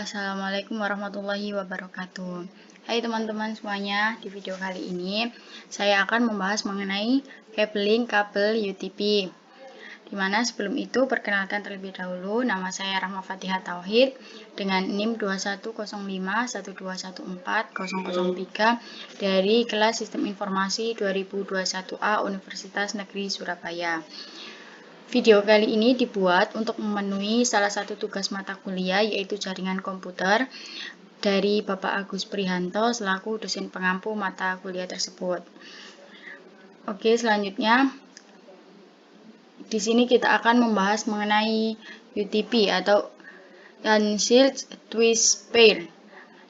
Assalamualaikum warahmatullahi wabarakatuh. Hai teman-teman semuanya, di video kali ini saya akan membahas mengenai cabling kabel UTP. Dimana sebelum itu perkenalkan terlebih dahulu, nama saya Rahma Fatihah Tauhid dengan NIM 21051214003 dari kelas Sistem Informasi 2021A Universitas Negeri Surabaya. Video kali ini dibuat untuk memenuhi salah satu tugas mata kuliah, yaitu jaringan komputer dari Bapak Agus Prihanto selaku dosen pengampu mata kuliah tersebut. Oke, selanjutnya di sini kita akan membahas mengenai UTP atau Unsealed Twist Pair,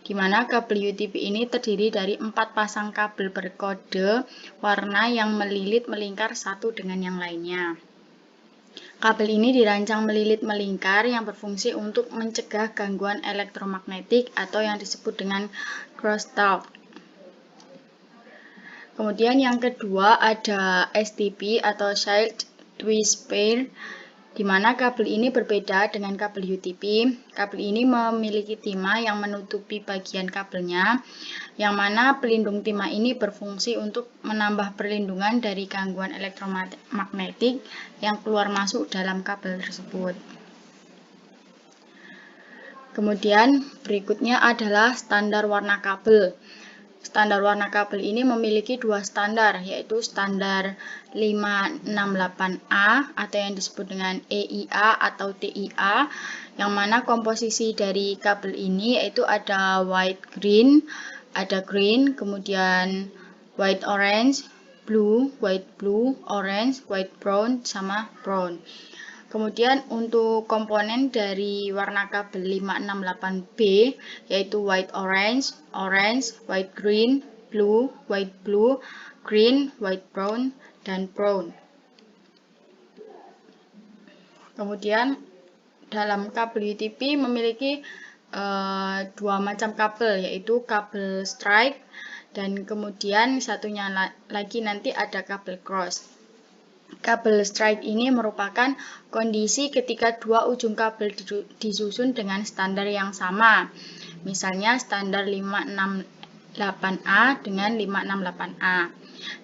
di mana kabel UTP ini terdiri dari 4 pasang kabel berkode warna yang melilit melingkar satu dengan yang lainnya. Kabel ini dirancang melilit melingkar yang berfungsi untuk mencegah gangguan elektromagnetik atau yang disebut dengan crosstalk. Kemudian yang kedua ada STP atau Shield Twist Pair, di mana kabel ini berbeda dengan kabel UTP. Kabel ini memiliki timah yang menutupi bagian kabelnya, yang mana pelindung timah ini berfungsi untuk menambah perlindungan dari gangguan elektromagnetik yang keluar masuk dalam kabel tersebut. Kemudian berikutnya adalah standar warna kabel. Standar warna kabel ini memiliki dua standar, yaitu standar 568A atau yang disebut dengan EIA atau TIA, yang mana komposisi dari kabel ini yaitu ada white green, kemudian white orange, blue, orange, white brown, sama brown. Kemudian untuk komponen dari warna kabel 568B yaitu white orange, white green, blue, green, white brown, dan brown. Kemudian dalam kabel UTP memiliki dua macam kabel, yaitu kabel stripe dan kemudian satunya lagi nanti ada kabel cross. Kabel stripe ini merupakan kondisi ketika dua ujung kabel disusun dengan standar yang sama. Misalnya standar 568A dengan 568A.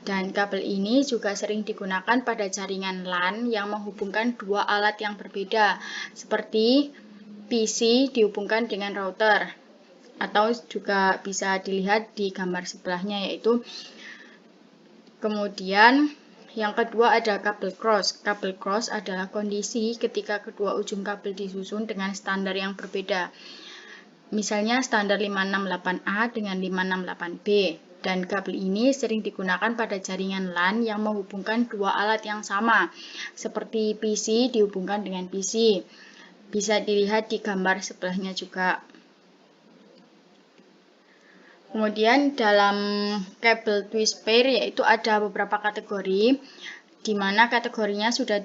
Dan kabel ini juga sering digunakan pada jaringan LAN yang menghubungkan dua alat yang berbeda, seperti PC dihubungkan dengan router. Atau juga bisa dilihat di gambar sebelahnya, yaitu kemudian yang kedua ada kabel cross. Kabel cross adalah kondisi ketika kedua ujung kabel disusun dengan standar yang berbeda. Misalnya standar 568A dengan 568B. Dan kabel ini sering digunakan pada jaringan LAN yang menghubungkan dua alat yang sama, seperti PC dihubungkan dengan PC. Bisa dilihat di gambar sebelahnya juga. Kemudian dalam kabel twist pair yaitu ada beberapa kategori, di mana kategorinya sudah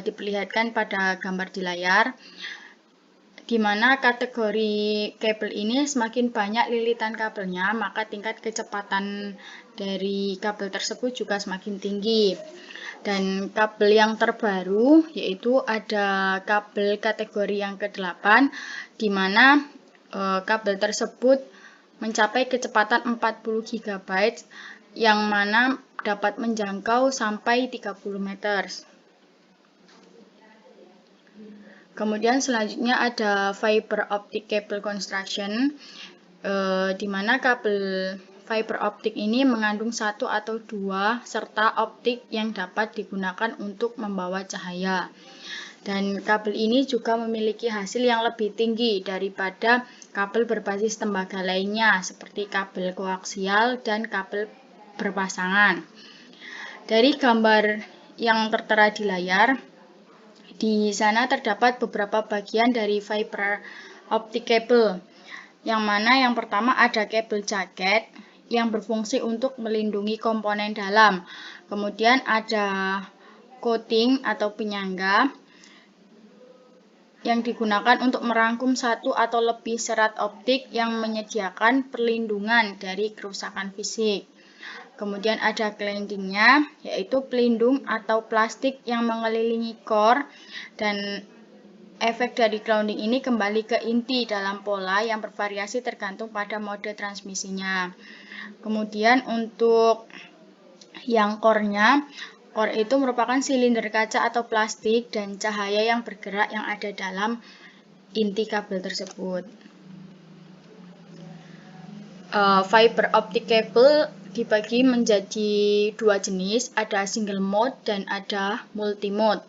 diperlihatkan pada gambar di layar, di mana kategori kabel ini semakin banyak lilitan kabelnya, maka tingkat kecepatan dari kabel tersebut juga semakin tinggi. Dan kabel yang terbaru yaitu ada kabel kategori yang ke-8, di mana kabel tersebut mencapai kecepatan 40 GB yang mana dapat menjangkau sampai 30 meter. Kemudian selanjutnya ada fiber optic cable construction, di mana kabel fiber optic ini mengandung satu atau dua serta optik yang dapat digunakan untuk membawa cahaya. Dan kabel ini juga memiliki hasil yang lebih tinggi daripada kabel berbasis tembaga lainnya, seperti kabel koaksial dan kabel berpasangan. Dari gambar yang tertera di layar, di sana terdapat beberapa bagian dari fiber optic cable, yang mana yang pertama ada kabel jaket yang berfungsi untuk melindungi komponen dalam. Kemudian ada coating atau penyangga yang digunakan untuk merangkum satu atau lebih serat optik yang menyediakan perlindungan dari kerusakan fisik. Kemudian ada claddingnya, yaitu pelindung atau plastik yang mengelilingi core dan efek dari grounding ini kembali ke inti dalam pola yang bervariasi tergantung pada mode transmisinya. Kemudian untuk yang core-nya, core itu merupakan silinder kaca atau plastik dan cahaya yang bergerak yang ada dalam inti kabel tersebut. Fiber optic cable dibagi menjadi dua jenis, ada single mode dan ada multi mode.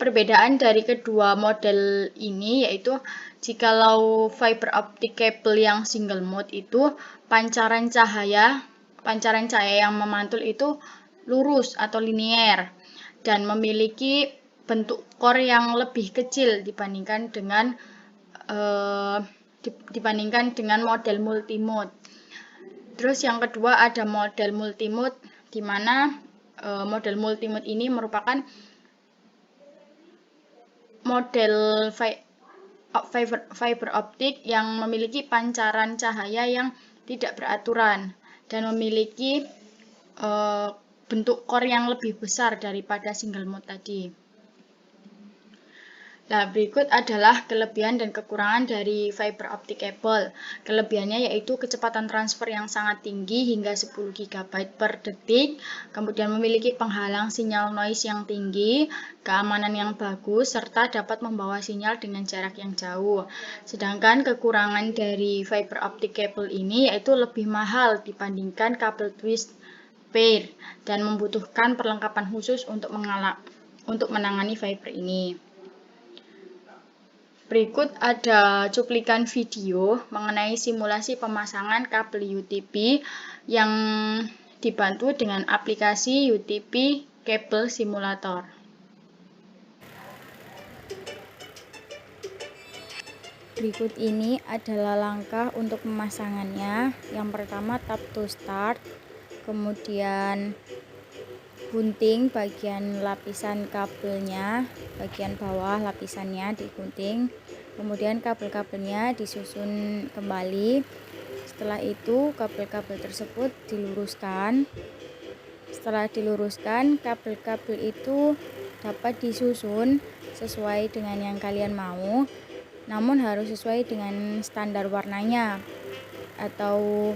Perbedaan dari kedua model ini yaitu jikalau fiber optic cable yang single mode itu pancaran cahaya yang memantul itu lurus atau linier dan memiliki bentuk core yang lebih kecil dibandingkan dengan model multimode. Terus yang kedua ada model multimode, di mana model multimode ini merupakan model fiber optik yang memiliki pancaran cahaya yang tidak beraturan dan memiliki bentuk core yang lebih besar daripada single mode tadi. Nah, berikut adalah kelebihan dan kekurangan dari fiber optic cable. Kelebihannya yaitu kecepatan transfer yang sangat tinggi hingga 10 GB per detik, kemudian memiliki penghalang sinyal noise yang tinggi, keamanan yang bagus, serta dapat membawa sinyal dengan jarak yang jauh. Sedangkan kekurangan dari fiber optic cable ini yaitu lebih mahal dibandingkan kabel twist pair dan membutuhkan perlengkapan khusus untuk menangani fiber ini. Berikut ada cuplikan video mengenai simulasi pemasangan kabel UTP yang dibantu dengan aplikasi UTP Cable Simulator. Berikut ini adalah langkah untuk pemasangannya. Yang pertama tap to start, kemudian gunting bagian lapisan kabelnya, bagian bawah lapisannya digunting, kemudian kabel-kabelnya disusun kembali. Setelah itu kabel-kabel tersebut diluruskan. Setelah diluruskan, kabel-kabel itu dapat disusun sesuai dengan yang kalian mau, namun harus sesuai dengan standar warnanya atau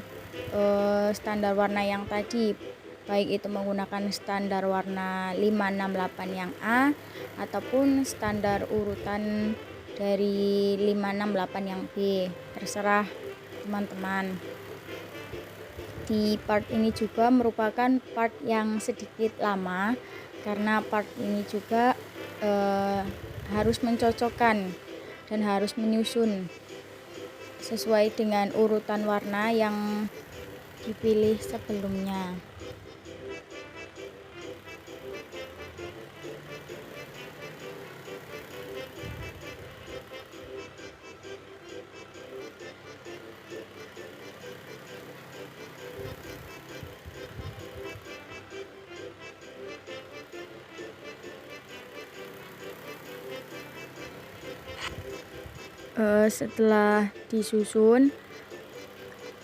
standar warna yang tadi, baik itu menggunakan standar warna 568 yang A ataupun standar urutan dari 568 yang B, terserah teman-teman. Di part ini juga merupakan part yang sedikit lama karena part ini juga harus mencocokkan dan harus menyusun sesuai dengan urutan warna yang dipilih sebelumnya. Setelah disusun,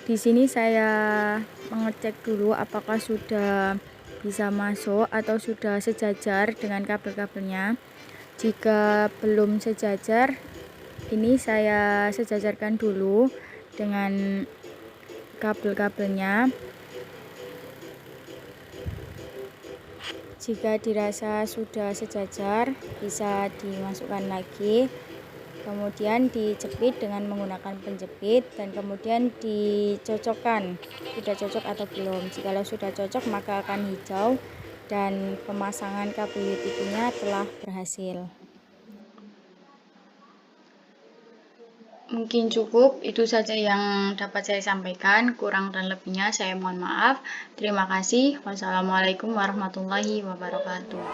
di sini saya mengecek dulu apakah sudah bisa masuk atau sudah sejajar dengan kabel-kabelnya. Jika belum sejajar, ini saya sejajarkan dulu dengan kabel-kabelnya. Jika dirasa sudah sejajar, bisa dimasukkan lagi, kemudian dijepit dengan menggunakan penjepit dan kemudian dicocokkan sudah cocok atau belum. Jikalau sudah cocok maka akan hijau dan pemasangan kabel UTP-nya telah berhasil. Mungkin cukup itu saja yang dapat saya sampaikan, kurang dan lebihnya saya mohon maaf. Terima kasih. Wassalamualaikum warahmatullahi wabarakatuh.